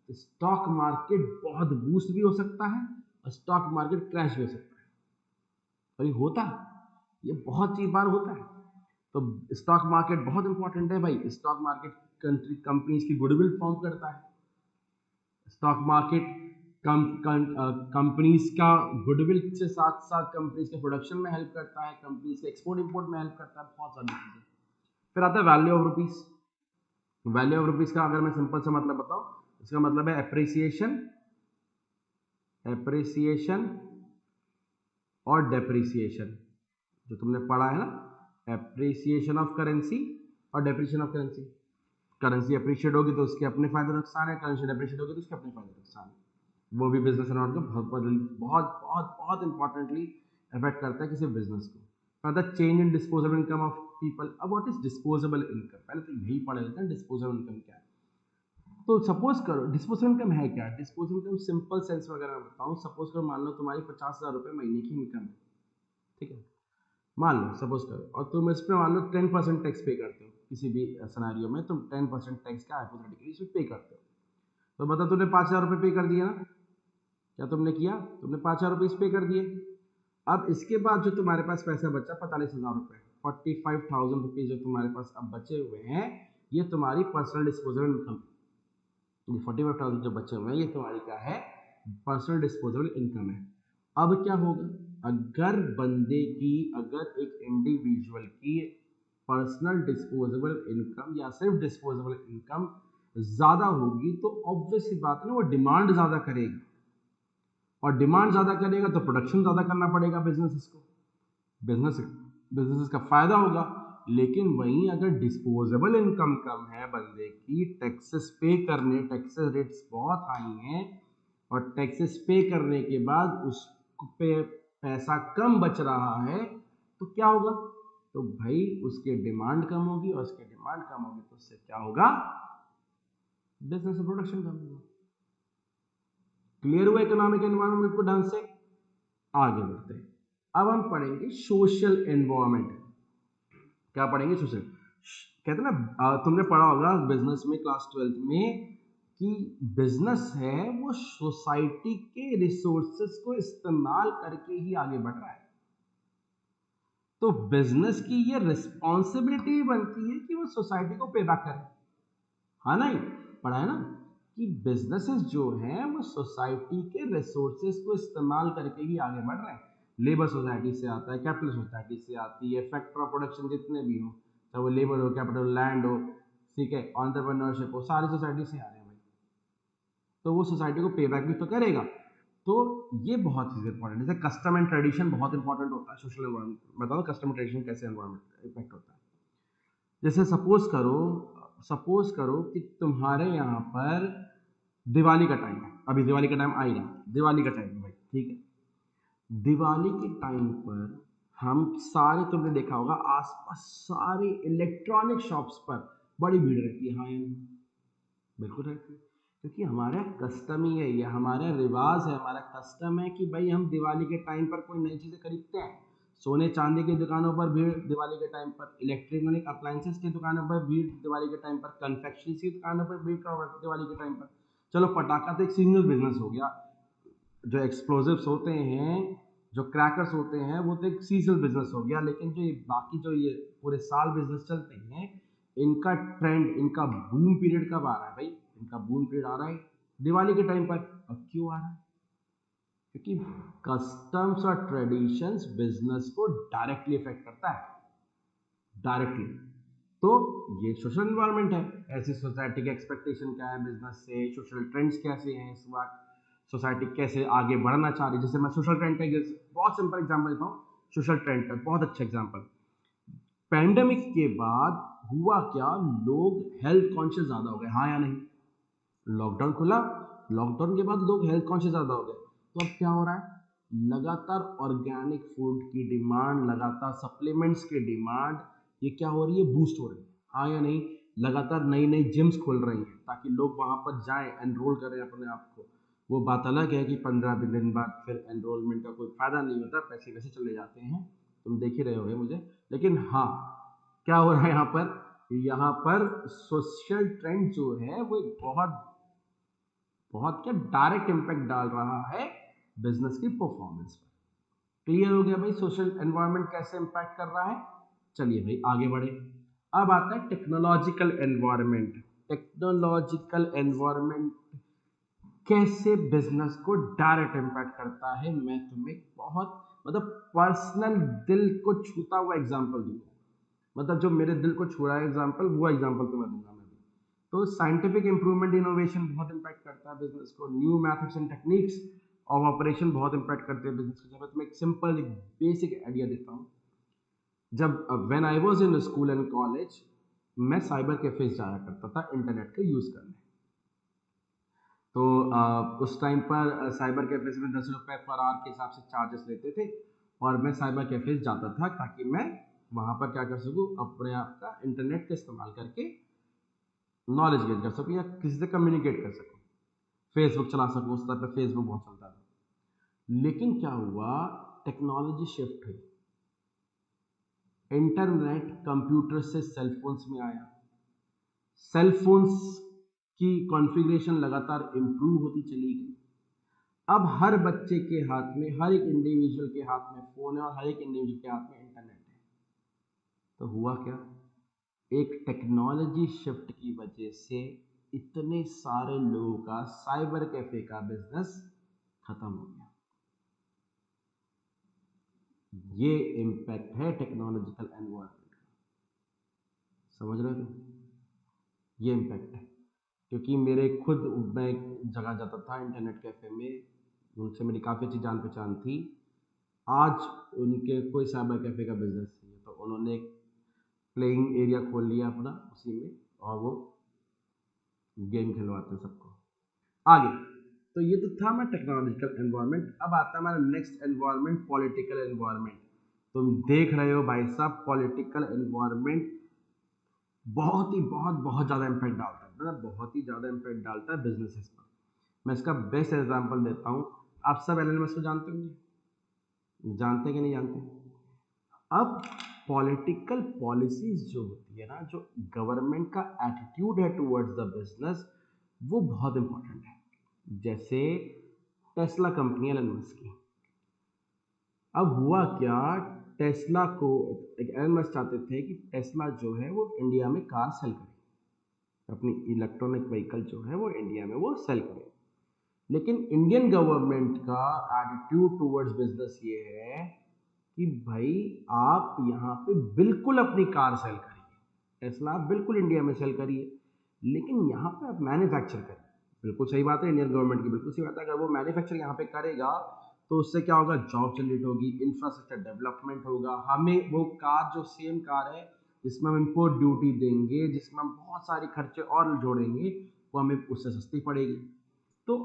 स्टॉक मार्केट बहुत बूस्ट भी हो सकता है और स्टॉक मार्केट क्रैश भी हो सकता है। और ये होता है, ये बहुत सी बार होता है। तो स्टॉक मार्केट बहुत इंपॉर्टेंट है भाई। स्टॉक मार्केट कंपनीज की गुडविल फॉर्म करता है। स्टॉक मार्केट कंपनीज का गुडविल से साथ साथ कंपनीज के प्रोडक्शन में हेल्प करता है, कंपनीज के एक्सपोर्ट इंपोर्ट में हेल्प करता है, बहुत सारी चीजें। फिर आता है value of rupees. Value of rupees का अगर मैं सिंपल सा मतलब बताऊं, इसका मतलब है एप्रिसिएशन, एप्रिसिएशन और डेप्रिसिएशन। जो तुमने पढ़ा है ना, एप्रिसिएशन ऑफ करेंसी और depreciation of currency. Currency appreciate होगी तो उसके अपने फायदे नुकसान है, करेंसी डेप्रिशिएट होगी तो उसके अपने फायदे नुकसान है। वो भी बिजनेस एनवायरमेंट को बहुत बहुत बहुत बहुत इंपॉर्टेंटली अफेक्ट करता है किसी बिजनेस को। The change in disposable income of people. अब व्हाट इज डिस्पोजेबल इनकम, पहले तो यही पढ़ लेते हैं डिस्पोजेबल इनकम क्या है। तो सपोज करो डिस्पोजेबल इनकम है क्या। डिस्पोजेबल इनकम सिंपल सेंस में अगर मैं बताऊं, सपोज करो मान लो तुम्हारी 50,000 रुपये महीने की इनकम है, ठीक है, मान लो सपोज करो, और तुम इस पर मान लो 10% टैक्स पे करते हो। किसी भी सिनेरियो में तुम 10% टैक्स का हाइपोथेटिकली इसमें पे करते हो। तो बता, तुमने 5,000 रुपये पे कर दिया ना, क्या तुमने किया, तुमने 5,000 रुपये पे कर दिए। अब इसके बाद जो तुम्हारे पास पैसा बचा 45,000 रुपये, 45,000 रुपीज जो तुम्हारे पास अब बचे हुए हैं, ये तुम्हारी पर्सनल डिस्पोजेबल इनकम। 45,000 जो बचे हुए हैं ये तुम्हारी क्या है, पर्सनल डिस्पोजेबल इनकम है। अब क्या होगा, अगर बंदे की, अगर एक इंडिविजुअल की पर्सनल डिस्पोजेबल इनकम या सिर्फ डिस्पोजेबल इनकम ज्यादा होगी तो ऑब्वियस सी बात है ना, वो डिमांड ज्यादा करेगा, और डिमांड ज्यादा करेगा तो प्रोडक्शन ज्यादा करना पड़ेगा बिजनेसेस को, बिजनेसेस का फायदा होगा। लेकिन वहीं अगर डिस्पोजेबल इनकम कम है बंदे की, टैक्सेस पे करने, टैक्सेस रेट्स बहुत हाई हैं, और टैक्सेस पे करने के बाद उस पे पैसा कम बच रहा है, तो क्या होगा, तो भाई उसकी डिमांड कम होगी, और उसकी डिमांड कम होगी तो उससे क्या होगा, बिजनेस प्रोडक्शन कम होगा। क्लियर हुआ इकोनॉमिक एनवायरनमेंट को ढंग से। आगे बढ़ते हैं, अब हम पढ़ेंगे सोशल एनवायरनमेंट। क्या पढ़ेंगे, सोशल। कहते ना, तुमने पढ़ा होगा बिजनेस में क्लास 12th में कि बिजनेस है वो सोसाइटी के रिसोर्सेज को इस्तेमाल करके ही आगे बढ़ रहा है। तो बिजनेस की ये रिस्पॉन्सिबिलिटी बनती है कि वो सोसाइटी को पे बैक करे। हाँ नहीं, पढ़ा है ना कि बिजनेसेस जो हैं वो सोसाइटी के रिसोर्सेज को इस्तेमाल करके ही आगे बढ़ रहे हैं। लेबर सोसाइटी से आता है, कैपिटल सोसाइटी से आती है, फैक्टर ऑफ प्रोडक्शन जितने भी हो, चाहे वो लेबर हो, कैपिटल, लैंड हो, ठीक है, एंटरप्रेन्योरशिप हो, सारी सोसाइटी से आ रहे हैं भाई। तो वो सोसाइटी को पे बैक भी तो करेगा। तो ये बहुत चीज़ इंपॉर्टेंट है। जैसे कस्टम एंड ट्रेडिशन बहुत इंपॉर्टेंट होता है सोशल एनवायरमेंट। बताओ कस्टम ट्रेडिशन कैसे एनवायरमेंट इफेक्ट होता है। जैसे सपोज करो कि तुम्हारे यहाँ पर दिवाली का टाइम है, अभी दिवाली का टाइम आ ही रहा है, दिवाली का टाइम है भाई, ठीक है। दिवाली के टाइम पर हम सारे, तुमने देखा होगा आसपास सारे इलेक्ट्रॉनिक शॉप्स पर बड़ी भीड़ रहती है। हाँ या नहीं, बिल्कुल रहती है, क्योंकि हमारा कस्टम ही है, ये हमारा रिवाज है, हमारा कस्टम है कि भाई हम दिवाली के टाइम पर कोई नई चीज़ें खरीदते हैं। सोने चांदी की दुकानों पर भीड़ दिवाली के टाइम पर, इलेक्ट्रॉनिक अप्लायंसेस की दुकानों पर भीड़ दिवाली के टाइम पर, कन्फेक्शनरी की दुकानों पर भीड़ दिवाली के टाइम पर। चलो पटाखा तो एक सीजनल बिजनेस हो गया, जो एक्सप्लोजिव्स होते हैं, जो क्रैकर्स होते हैं, वो तो एक सीजनल बिजनेस हो गया, लेकिन जो ये बाकी जो ये पूरे साल बिजनेस चलते हैं, इनका ट्रेंड, इनका बूम पीरियड कब आ रहा है भाई? इनका बूम पीरियड आ रहा है दिवाली के टाइम पर। अब क्यों आ रहा है? क्योंकि कस्टम्स और ट्रेडिशंस बिजनेस को डायरेक्टली इफेक्ट करता है, डायरेक्टली। तो ये सोशल इन्वायरमेंट है, ऐसी सोसाइटी की एक्सपेक्टेशन क्या है बिजनेस से, सोशल ट्रेंड्स कैसे हैं इस वक्त, सोसाइटी कैसे आगे बढ़ना चाह रही है। जैसे मैं सोशल ट्रेंड का बहुत सिंपल एग्जांपल देता हूँ, सोशल ट्रेंड का बहुत अच्छा एग्जांपल। पैंडेमिक के बाद हुआ क्या, लोग हेल्थ कॉन्शियस ज्यादा हो गए, हाँ या नहीं? लॉकडाउन खुला, लॉकडाउन के बाद लोग हेल्थ कॉन्शियस ज्यादा हो गए, तो अब क्या हो रहा है? लगातार ऑर्गेनिक फूड की डिमांड, लगातार सप्लीमेंट्स की डिमांड, ये क्या हो रही है? बूस्ट हो रही है, हाँ या नहीं? लगातार नई नई जिम्स खुल रही हैं ताकि लोग वहां पर जाएं, एनरोल करें अपने आप को। वो बात अलग है कि 15 दिन बाद फिर एनरोलमेंट का कोई फायदा नहीं होता, पैसे वैसे चले जाते हैं, तुम देख ही रहे होगे मुझे। लेकिन हाँ, क्या हो रहा है यहाँ पर? यहाँ पर सोशल ट्रेंड जो है वो एक बहुत बहुत क्या डायरेक्ट इम्पैक्ट डाल रहा है बिजनेस की परफॉर्मेंस पर। क्लियर हो गया भाई सोशल एनवायरनमेंट कैसे इम्पैक्ट कर रहा है? चलिए भाई आगे बढ़े। अब आता है टेक्नोलॉजिकल एनवायरनमेंट। टेक्नोलॉजिकल एनवायरनमेंट कैसे बिजनेस को डायरेक्ट इम्पैक्ट करता है, मैं तुम्हें बहुत मतलब पर्सनल दिल को छूता हुआ एग्जांपल दूंगा। मतलब जो मेरे दिल को छू रहा है एग्जांपल, वो एग्जांपल तुम्हें दूंगा मैं भी। तो साइंटिफिक इंप्रूवमेंट, इनोवेशन बहुत इंपैक्ट करता है बिजनेस को। New methods and techniques of operation बहुत इंपैक्ट करते हैं बिजनेस को। मैं तुम्हें एक सिंपल एक बेसिक आइडिया देता हूँ। जब when I was in school and college, मैं साइबर कैफेज जाया करता था इंटरनेट का यूज़ करने। तो उस टाइम पर साइबर कैफेज में 10 रुपये पर आवर के हिसाब से चार्जेस लेते थे, और मैं साइबर कैफेज जाता था ताकि मैं वहाँ पर क्या कर सकूँ, अपने आप का इंटरनेट का इस्तेमाल करके नॉलेज गेन कर सकूँ या किसी से कम्युनिकेट कर सकूँ, फेसबुक चला सकूँ। उस टाइम पर फेसबुक बहुत चलता था। लेकिन क्या हुआ, टेक्नोलॉजी शिफ्ट हुई, इंटरनेट कंप्यूटर से सेलफोन्स में आया, सेलफोन्स की कॉन्फ़िगरेशन लगातार इम्प्रूव होती चली गई। अब हर बच्चे के हाथ में, हर एक इंडिविजुअल के हाथ में फ़ोन है, और हर एक इंडिविजुअल के हाथ में इंटरनेट है। तो हुआ क्या, एक टेक्नोलॉजी शिफ्ट की वजह से इतने सारे लोगों का साइबर कैफे का बिजनेस खत्म हो गया। ये इम्पैक्ट है टेक्नोलॉजिकल एनवायरनमेंट का। समझ रहे हो? ये इम्पैक्ट है, क्योंकि मेरे खुद, मैं एक जगह जाता था इंटरनेट कैफे में, उनसे मेरी काफ़ी अच्छी जान पहचान थी। आज उनके कोई साइबर कैफे का बिजनेस नहीं है, तो उन्होंने एक प्लेइंग एरिया खोल लिया अपना उसी में, और वो गेम खिलवाते हैं सबको। आगे, तो ये तो था मैं टेक्नोलॉजिकल एनवायरनमेंट। अब आता है हमारा नेक्स्ट एनवायरनमेंट, पॉलिटिकल एनवायरनमेंट। तुम देख रहे हो भाई साहब, पॉलिटिकल एनवायरनमेंट बहुत ज़्यादा इम्पैक्ट डालता है, मतलब बहुत ही ज़्यादा इम्पैक्ट डालता है बिजनेसेस पर। मैं इसका बेस्ट एग्जांपल देता हूँ। आप सब एलन मस्क को जानते होंगे, जानते कि नहीं जानते? अब पॉलिटिकल पॉलिसीज जो होती है ना, जो गवर्नमेंट का एटीट्यूड है टुवर्ड्स द बिजनेस, वो बहुत इंपॉर्टेंट है। जैसे टेस्ला कंपनी एलन मस्क की। अब हुआ क्या, टेस्ला को एलन मस्क चाहते थे कि टेस्ला जो है वो इंडिया में कार सेल करे, अपनी इलेक्ट्रॉनिक व्हीकल जो है वो इंडिया में वो सेल करे। लेकिन इंडियन गवर्नमेंट का एटीट्यूड टुवर्ड्स बिजनेस ये है कि भाई आप यहाँ पे बिल्कुल अपनी कार सेल करिए, टेस्ला आप बिल्कुल इंडिया में सेल करिए, लेकिन यहाँ पे आप मैन्युफैक्चर करिए। बिल्कुल सही बात है, इंडियन गवर्नमेंट की बिल्कुल सही बात है। अगर वो मैन्युफैक्चर यहाँ पे करेगा तो उससे क्या होगा, जॉब जनरेट होगी, इंफ्रास्ट्रक्चर डेवलपमेंट होगा। हमें वो कार, जो सेम कार है जिसमें हम इम्पोर्ट ड्यूटी देंगे, जिसमें हम बहुत सारे खर्चे और जोड़ेंगे, वो हमें उससे सस्ती पड़ेगी। तो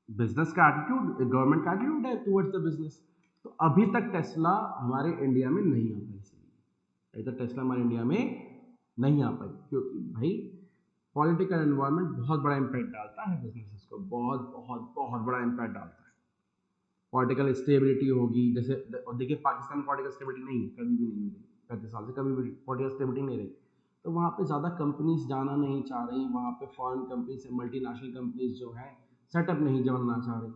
बिजनेस का एटीट्यूड, गवर्नमेंट का एटीट्यूड है टुवर्ड्स द बिजनेस। तो अभी तक टेस्ला हमारे इंडिया में नहीं आ पाई, इसलिए अभी तक टेस्ला हमारे इंडिया में नहीं आ पाई, क्योंकि भाई पॉलिटिकल एनवायरनमेंट बहुत बड़ा इम्पैक्ट डालता है बिजनेसेस को, बहुत बहुत बहुत बड़ा इम्पैक्ट डालता है। पॉलिटिकल स्टेबिलिटी होगी, जैसे और देखिए पाकिस्तान में पॉलिटिकल स्टेबिलिटी नहीं है, कभी भी नहीं रही, 35 साल से कभी भी पॉलिटिकल स्टेबिलिटी नहीं रही। तो वहाँ पे ज़्यादा कंपनीज जाना नहीं चाह रही, वहाँ पे फॉरेन कंपनीज, मल्टीनेशनल कंपनीज जो है सेटअप नहीं बनना चाह रही।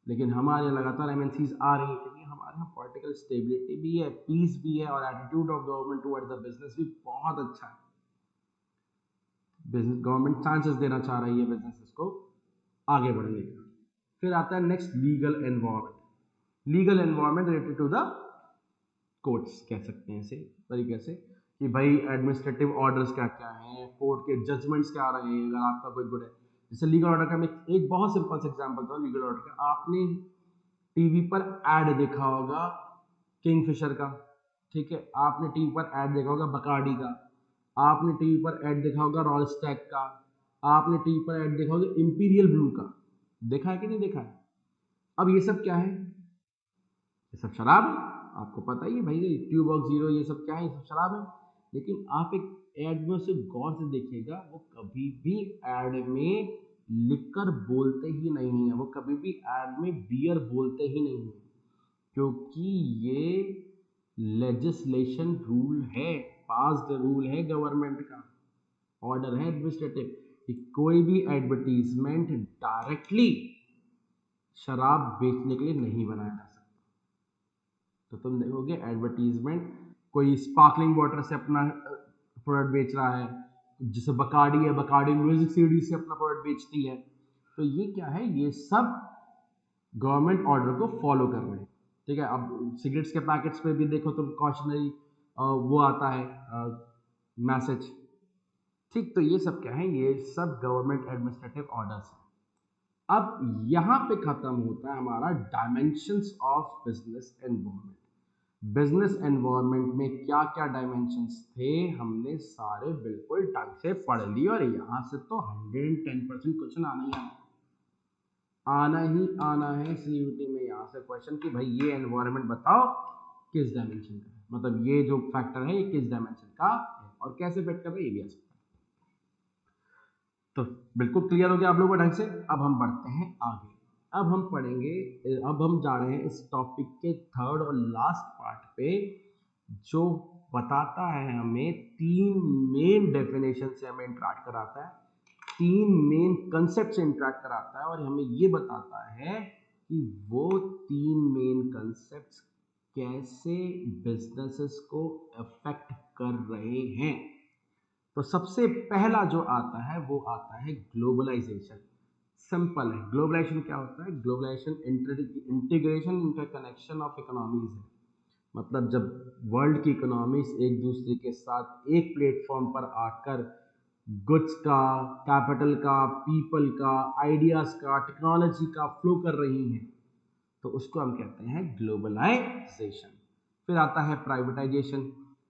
लेकिन हमारे लगातार एमएनसीज आ रही हैं क्योंकि हमारे यहाँ पॉलिटिकल स्टेबिलिटी भी है, पीस भी है और attitude of government towards the business भी बहुत अच्छा है। बिजनेस गवर्नमेंट चांसेस देना चाह रही है बिजनेसेस को आगे बढ़ने का। फिर आता है next legal environment. Legal environment related to the courts कह सकते हैं इसे तरीके से कि भाई एडमिनिस्ट्रेटिव ऑर्डर्स क्या क्या हैं, कोर्ट के जजमेंट्स क्या आ रहे हैं, अगर आपका कोई गुड है। जैसे लीगल ऑर्डर का मैं एक बहुत सिंपल सा एग्जांपल दूं लीगल ऑर्डर का। आपने टीवी पर ऐड देखा होगा किंगफिशर का, ठीक है, आपने टीवी पर ऐड देखा होगा बकार्डी का, आपने टीवी पर ऐड देखा होगा रॉयल स्टैग का, आपने टीवी पर ऐड देखा होगा इंपीरियल ब्लू का। देखा है कि नहीं देखा है? अब ये सब क्या है? ये सब शराब है, आपको पता ही है भाई, ट्यूबॉक्स जीरो ये सब क्या है, ये सब शराब है। लेकिन आप एक ऐड में उसे गौर से देखिएगा, वो कभी भी ऐड में लिकर बोलते ही नहीं है, वो कभी भी ऐड में बियर बोलते ही नहीं है, क्योंकि ये लेजिस्लेशन रूल है, पास्ड रूल है गवर्नमेंट का, ऑर्डर है एडमिनिस्ट्रेटिव कि कोई भी एडवर्टीजमेंट डायरेक्टली शराब बेचने के लिए नहीं बनाया जा सकता। तो तुम देखोगे एडवर्टीजमेंट कोई स्पार्कलिंग वाटर से अपना प्रोडक्ट बेच रहा है, जैसे बकार्डी है, बकार्डी म्यूजिक सीडी से अपना प्रोडक्ट बेचती है। तो ये क्या है? ये सब गवर्नमेंट ऑर्डर को फॉलो कर रहे हैं, ठीक है। अब सिगरेट्स के पैकेट्स पे भी देखो तुम कॉशनरी वो आता है मैसेज, ठीक। तो ये सब क्या है? ये सब गवर्नमेंट एडमिनिस्ट्रेटिव ऑर्डर्स है। अब यहाँ पे खत्म होता है हमारा dimensions of business environment. Business environment में क्या क्या डायमेंशंस थे हमने सारे बिल्कुल ढंग से पढ़ लिए, और यहाँ से तो 110% क्वेश्चन आना ही आना है सीयूटी में। यहाँ से क्वेश्चन कि भाई ये एनवायरनमेंट बताओ किस डायमेंशन का है, मतलब ये जो फैक्टर है ये किस डायमेंशन का है और कैसे फिट कर रहा है, ये भी आ सकता है। तो बिल्कुल क्लियर हो गया आप लोगों को ढंग से। अब हम बढ़ते हैं आगे। अब हम पढ़ेंगे, अब हम जा रहे हैं इस टॉपिक के थर्ड और लास्ट पार्ट पे, जो बताता है हमें तीन मेन डेफिनेशन से हमें इंटरेक्ट कराता है, तीन मेन कंसेप्ट से इंटरेक्ट कराता है, और हमें ये बताता है कि वो तीन मेन कंसेप्ट्स कैसे बिजनेसेस को अफेक्ट कर रहे हैं। तो सबसे पहला जो आता है वो आता है ग्लोबलाइजेशन। सिंपल है, ग्लोबलाइजेशन क्या होता है? Globalisation integration interconnection of economies है। मतलब जब वर्ल्ड की इकोनॉमीज एक दूसरे के साथ एक प्लेटफॉर्म पर आकर गुड्स का, कैपिटल का, पीपल का, आइडियाज का, टेक्नोलॉजी का फ्लो कर रही हैं, तो उसको हम कहते हैं ग्लोबलाइजेशन। फिर आता है प्राइवेटाइजेशन।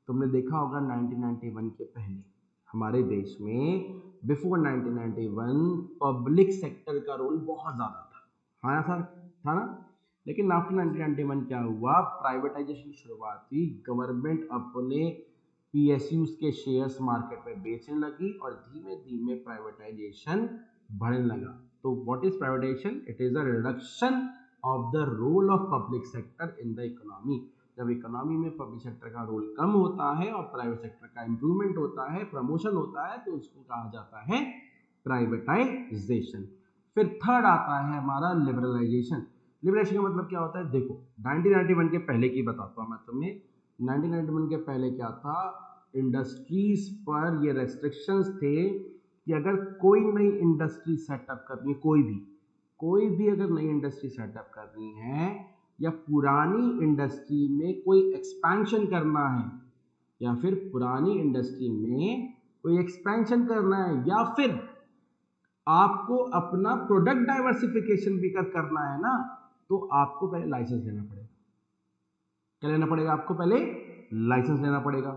तुमने देखा होगा 1991 के पहले हमारे देश में, बिफोर 1991 पब्लिक सेक्टर का रोल बहुत ज़्यादा था, हाँ सर, था ना। लेकिन आफ्टर 1991 क्या हुआ? प्राइवेटाइजेशन की शुरुआत हुई, गवर्नमेंट अपने पीएसयूज के शेयर्स मार्केट में बेचने लगी और धीमे धीमे प्राइवेटाइजेशन बढ़ने लगा। तो what is privatisation? It is a reduction of the role of public sector in the economy. जब इकोनॉमी में पब्लिक सेक्टर का रोल कम होता है और प्राइवेट सेक्टर का इंप्रूवमेंट होता है, प्रमोशन होता है, तो उसको कहा जाता है प्राइवेटाइजेशन। फिर थर्ड आता है हमारा लिबरलाइजेशन। लिबरलाइजेशन का मतलब क्या होता है? देखो 1991 के पहले की बताता हूँ मैं तुम्हें। 1991 के पहले क्या था? इंडस्ट्रीज पर ये रेस्ट्रिक्शंस थे कि अगर कोई नई इंडस्ट्री सेटअप करनी है, कोई भी अगर नई इंडस्ट्री सेटअप करनी है या पुरानी इंडस्ट्री में कोई एक्सपेंशन करना है, या फिर पुरानी इंडस्ट्री में कोई एक्सपेंशन करना है, या फिर आपको अपना प्रोडक्ट डाइवर्सिफिकेशन भी करना है ना, तो आपको पहले लाइसेंस लेना पड़ेगा। क्या लेना पड़ेगा? आपको पहले लाइसेंस लेना पड़ेगा।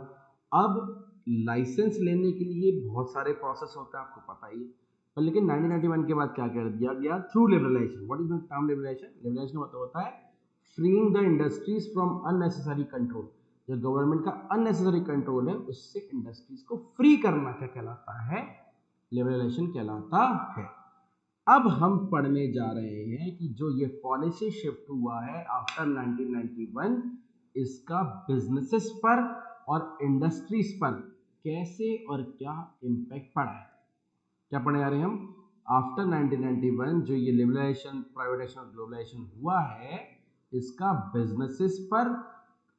अब लाइसेंस लेने के लिए बहुत सारे प्रोसेस होते हैं, आपको पता ही है। पर लेकिन 1991 के बाद क्या कर दिया गया? Through liberalisation. What is the term liberalisation? Liberalisation का मतलब होता है freeing the industries from unnecessary control. जो गवर्नमेंट का अननेसेसरी कंट्रोल है उससे इंडस्ट्रीज को फ्री करना क्या कहलाता है? लिबरलाइजेशन कहलाता है। अब हम पढ़ने जा रहे हैं कि जो ये पॉलिसी शिफ्ट हुआ है आफ्टर 1991, इसका बिजनेसेस पर और इंडस्ट्रीज पर कैसे और क्या इम्पैक्ट पड़ा है। क्या पढ़ने जा रहे हैं हम? आफ्टर 1991 जो ये लिबरलाइजेशन, प्राइवेटाइजेशन और ग्लोबलाइजेशन हुआ है, इसका बिजनेसेस पर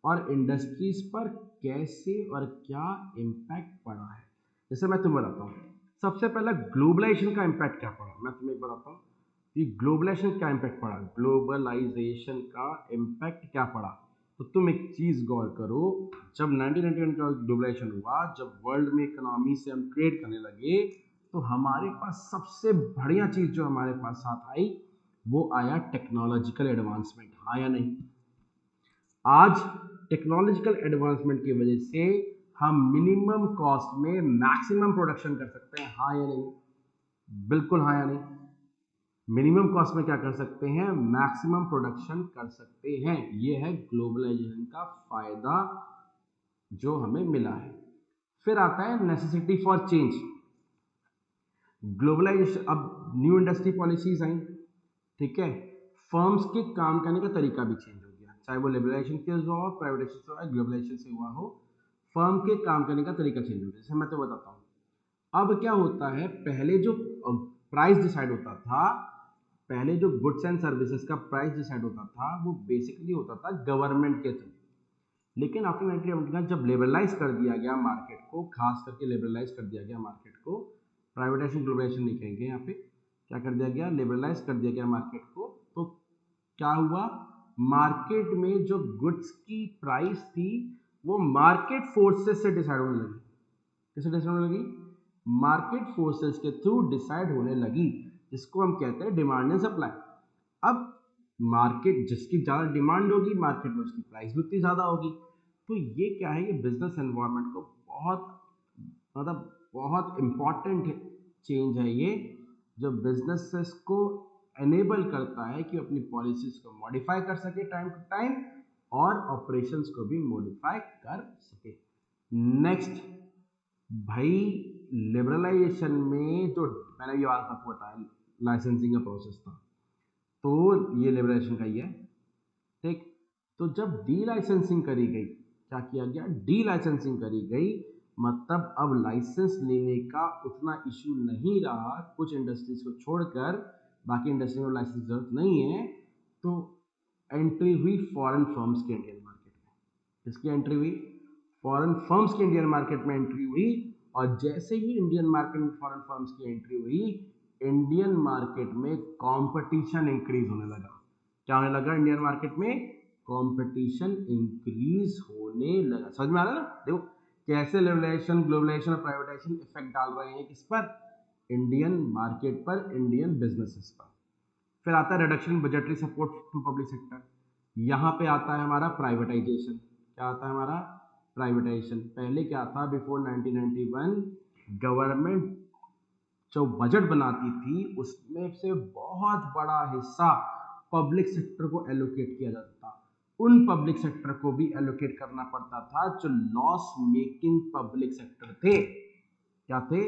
और इंडस्ट्रीज पर कैसे और क्या इम्पैक्ट पड़ा है। जैसे मैं तुम्हें बताता हूँ, सबसे पहला ग्लोबलाइजेशन का इम्पैक्ट क्या पड़ा, मैं तुम्हें बताता हूँ कि ग्लोबलाइजेशन क्या इम्पैक्ट पड़ा, ग्लोबलाइजेशन का इम्पैक्ट क्या पड़ा। तो तुम एक चीज गौर करो, जब 1991 का ग्लोबलाइजेशन हुआ, जब वर्ल्ड में इकोनॉमी से हम ट्रेड करने लगे, तो हमारे पास सबसे बढ़िया चीज जो हमारे पास साथ आई वो आया टेक्नोलॉजिकल एडवांसमेंट। हाँ या नहीं? आज टेक्नोलॉजिकल एडवांसमेंट की वजह से हम मिनिमम कॉस्ट में मैक्सिमम प्रोडक्शन कर सकते हैं। हाँ या नहीं? बिल्कुल हाँ या नहीं? मिनिमम कॉस्ट में क्या कर सकते हैं, मैक्सिमम प्रोडक्शन कर सकते हैं। ये है ग्लोबलाइजेशन का फायदा जो हमें मिला है। फिर आता है नेसेसिटी फॉर चेंज। ग्लोबलाइजेशन, अब न्यू इंडस्ट्री पॉलिसीज आई, ठीक है, फर्म्स के काम करने का तरीका भी चेंज हो गया, चाहे वो लिबरलाइजेशन से हुआ हो, प्राइवेटाइजेशन से हुआ हो, ग्लोबलाइजेशन से हुआ हो, फर्म के काम करने का तरीका चेंज हो गया। जैसे मैं तो बताता हूँ, अब क्या होता है, पहले जो प्राइस डिसाइड होता था, पहले जो गुड्स एंड सर्विसेज का प्राइस डिसाइड होता था वो बेसिकली होता था गवर्नमेंट के थ्रू। लेकिन आफ्टर 1971 जब लिबरलाइज कर दिया गया मार्केट को, खास करके लिबरलाइज कर दिया गया मार्केट को, प्राइवेटाइजेशन ग्लोबलाइजेशन नहीं कहेंगे यहाँ पे, क्या कर दिया गया, लिबरलाइज कर दिया गया मार्केट को, तो क्या हुआ, मार्केट में जो गुड्स की प्राइस थी वो मार्केट फोर्सेस से डिसाइड होने लगी। किससे डिसाइड होने लगी? मार्केट फोर्सेस के थ्रू डिसाइड होने लगी, जिसको हम कहते हैं डिमांड एंड सप्लाई। अब मार्केट, जिसकी ज़्यादा डिमांड होगी मार्केट में, उसकी प्राइस भी उतनी ज़्यादा होगी। तो ये क्या है, ये बिजनेस एनवायरनमेंट को बहुत, मतलब बहुत इम्पॉर्टेंट चेंज है ये, जो बिजनेसेस को एनेबल करता है कि अपनी पॉलिसीज को मॉडिफाई कर सके टाइम टू टाइम, और ऑपरेशंस को भी मॉडिफाई कर सके। नेक्स्ट भाई, लिबरलाइजेशन में जो मैंने ये बात आपको बताया, लाइसेंसिंग का प्रोसेस था, तो ये लिबरलाइजेशन का ही है, ठीक। तो जब डी लाइसेंसिंग करी गई, क्या किया गया, डी लाइसेंसिंग करी गई, मतलब अब लाइसेंस लेने का उतना इशू नहीं रहा, कुछ इंडस्ट्रीज को छोड़कर बाकी इंडस्ट्री में लाइसेंस की जरूरत नहीं है। तो एंट्री हुई फॉरेन फर्म्स के इंडियन मार्केट में। इसकी एंट्री हुई फॉरेन फर्म्स के इंडियन मार्केट में एंट्री हुई, और जैसे ही इंडियन मार्केट में फॉरेन फर्म्स की एंट्री हुई, इंडियन मार्केट में कंपटीशन इंक्रीज होने लगा। क्या होने लगा, इंडियन मार्केट में कंपटीशन इंक्रीज होने लगा। समझ में आ रहा है ना? देखो कैसे लिबरलाइजेशन, ग्लोबलाइजेशन और प्राइवेटाइजेशन इफेक्ट डाल रहे हैं किस पर, इंडियन मार्केट पर, इंडियन बिजनेसेस पर। फिर आता है reduction budgetary support to public sector. यहाँ पे आता है हमारा प्राइवेटाइजेशन। क्या आता है हमारा, प्राइवेटाइजेशन। पहले क्या था, बिफोर 1991 गवर्नमेंट जो बजट बनाती थी उसमें से बहुत बड़ा हिस्सा पब्लिक सेक्टर को एलोकेट किया जाता था। उन पब्लिक सेक्टर को भी एलोकेट करना पड़ता था जो लॉस मेकिंग पब्लिक सेक्टर थे। क्या थे,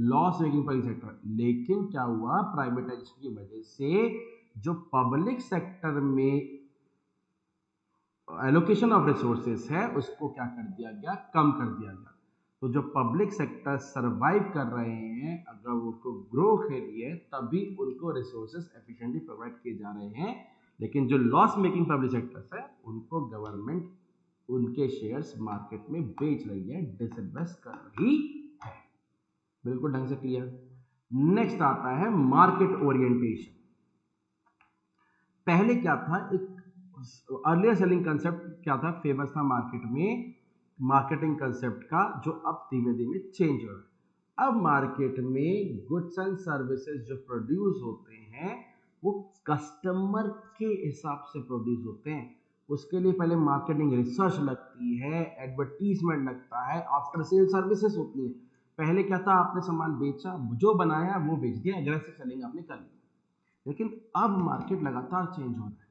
लॉस मेकिंग पब्लिक सेक्टर। लेकिन क्या हुआ, प्राइवेटाइजेशन की वजह से जो पब्लिक सेक्टर में एलोकेशन ऑफ रिसोर्सेज है उसको क्या कर दिया गया, कम कर दिया गया। तो जो पब्लिक सेक्टर सरवाइव कर रहे हैं, अगर उनको ग्रो के लिए, तभी उनको रिसोर्सेज एफिशिएंटली प्रोवाइड किए जा रहे हैं। लेकिन जो लॉस मेकिंग पब्लिक सेक्टर्स है उनको गवर्नमेंट उनके शेयर्स मार्केट में बेच रही है, डिसइन्वेस्ट कर रही है। बिल्कुल ढंग से क्लियर। नेक्स्ट आता है मार्केट ओरिएंटेशन। पहले क्या था, एक अर्लियर सेलिंग कंसेप्ट क्या था, फेमस था मार्केट में, मार्केटिंग कंसेप्ट का, जो अब धीमे धीमे चेंज हो रहा है। अब मार्केट में गुड्स एंड सर्विसेज जो प्रोड्यूस होते हैं वो कस्टमर के हिसाब से प्रोड्यूस होते हैं। उसके लिए पहले मार्केटिंग रिसर्च लगती है, एडवर्टीजमेंट लगता है, आफ्टर सेल सर्विसेज होती है। पहले क्या था, आपने सामान बेचा, जो बनाया वो बेच दिया, एग्रेसिव सेलिंग आपने कर ली। लेकिन अब मार्केट लगातार चेंज हो रहा है।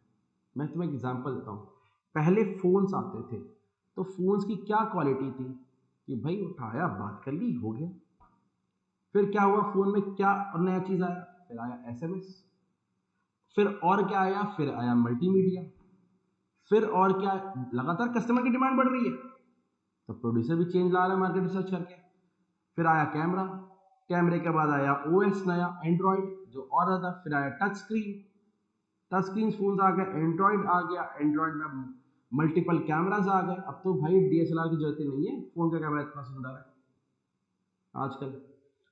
मैं तुम्हें एग्जांपल देता हूँ। पहले फोन्स आते थे, तो फोन्स की क्या क्वालिटी थी कि भाई उठाया, बात कर ली, हो गया। फिर क्या हुआ, फोन में क्या नया चीज आया, फिर आया एसएमएस, फिर और क्या आया, फिर आया मल्टीमीडिया, फिर और क्या, लगातार कस्टमर की डिमांड बढ़ रही है, तो प्रोड्यूसर भी चेंज ला रहा है मार्केट रिसर्च करके। फिर आया कैमरा, कैमरे के बाद आया ओएस नया एंड्रॉयड जो और ज़्यादा, फिर आया टच स्क्रीन फोन आ गए, एंड्रॉयड आ गया, एंड्रॉयड में मल्टीपल कैमराज आ गए। अब तो भाई डीएसएलआर की जरूरत ही नहीं है, फोन का कैमरा इतना सुंदर है आजकल।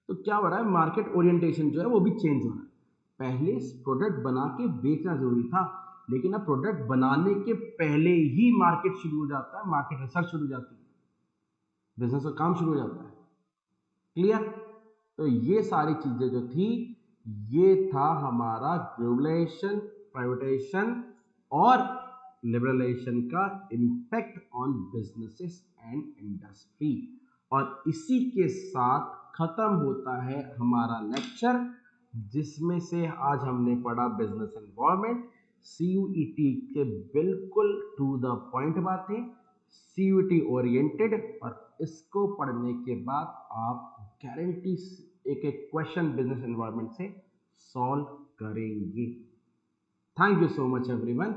तो क्या हो रहा है, मार्केट ओरिएंटेशन जो है वो भी चेंज हो रहा है। पहले प्रोडक्ट बना के बेचना जरूरी था, लेकिन अब प्रोडक्ट बनाने के पहले ही मार्केट शुरू हो जाता है, मार्केट रिसर्च शुरू हो जाती है, बिजनेस का काम शुरू हो जाता है। क्लियर? तो ये सारी चीजें जो थी, ये था हमारा ग्लोबलाइजेशन, प्राइवेटाइजेशन और लिबरलाइजेशन का impact on businesses and industry. और इसी के साथ खत्म होता है हमारा लेक्चर, जिसमें से आज हमने पढ़ा बिजनेस एनवायरनमेंट, सीयूईटी के बिल्कुल टू द पॉइंट बातें, सीयूईटी ओरिएंटेड। और इसको पढ़ने के बाद आप गारंटी एक एक क्वेश्चन बिजनेस एनवायरनमेंट से सॉल्व करेंगे। Thank you so much everyone.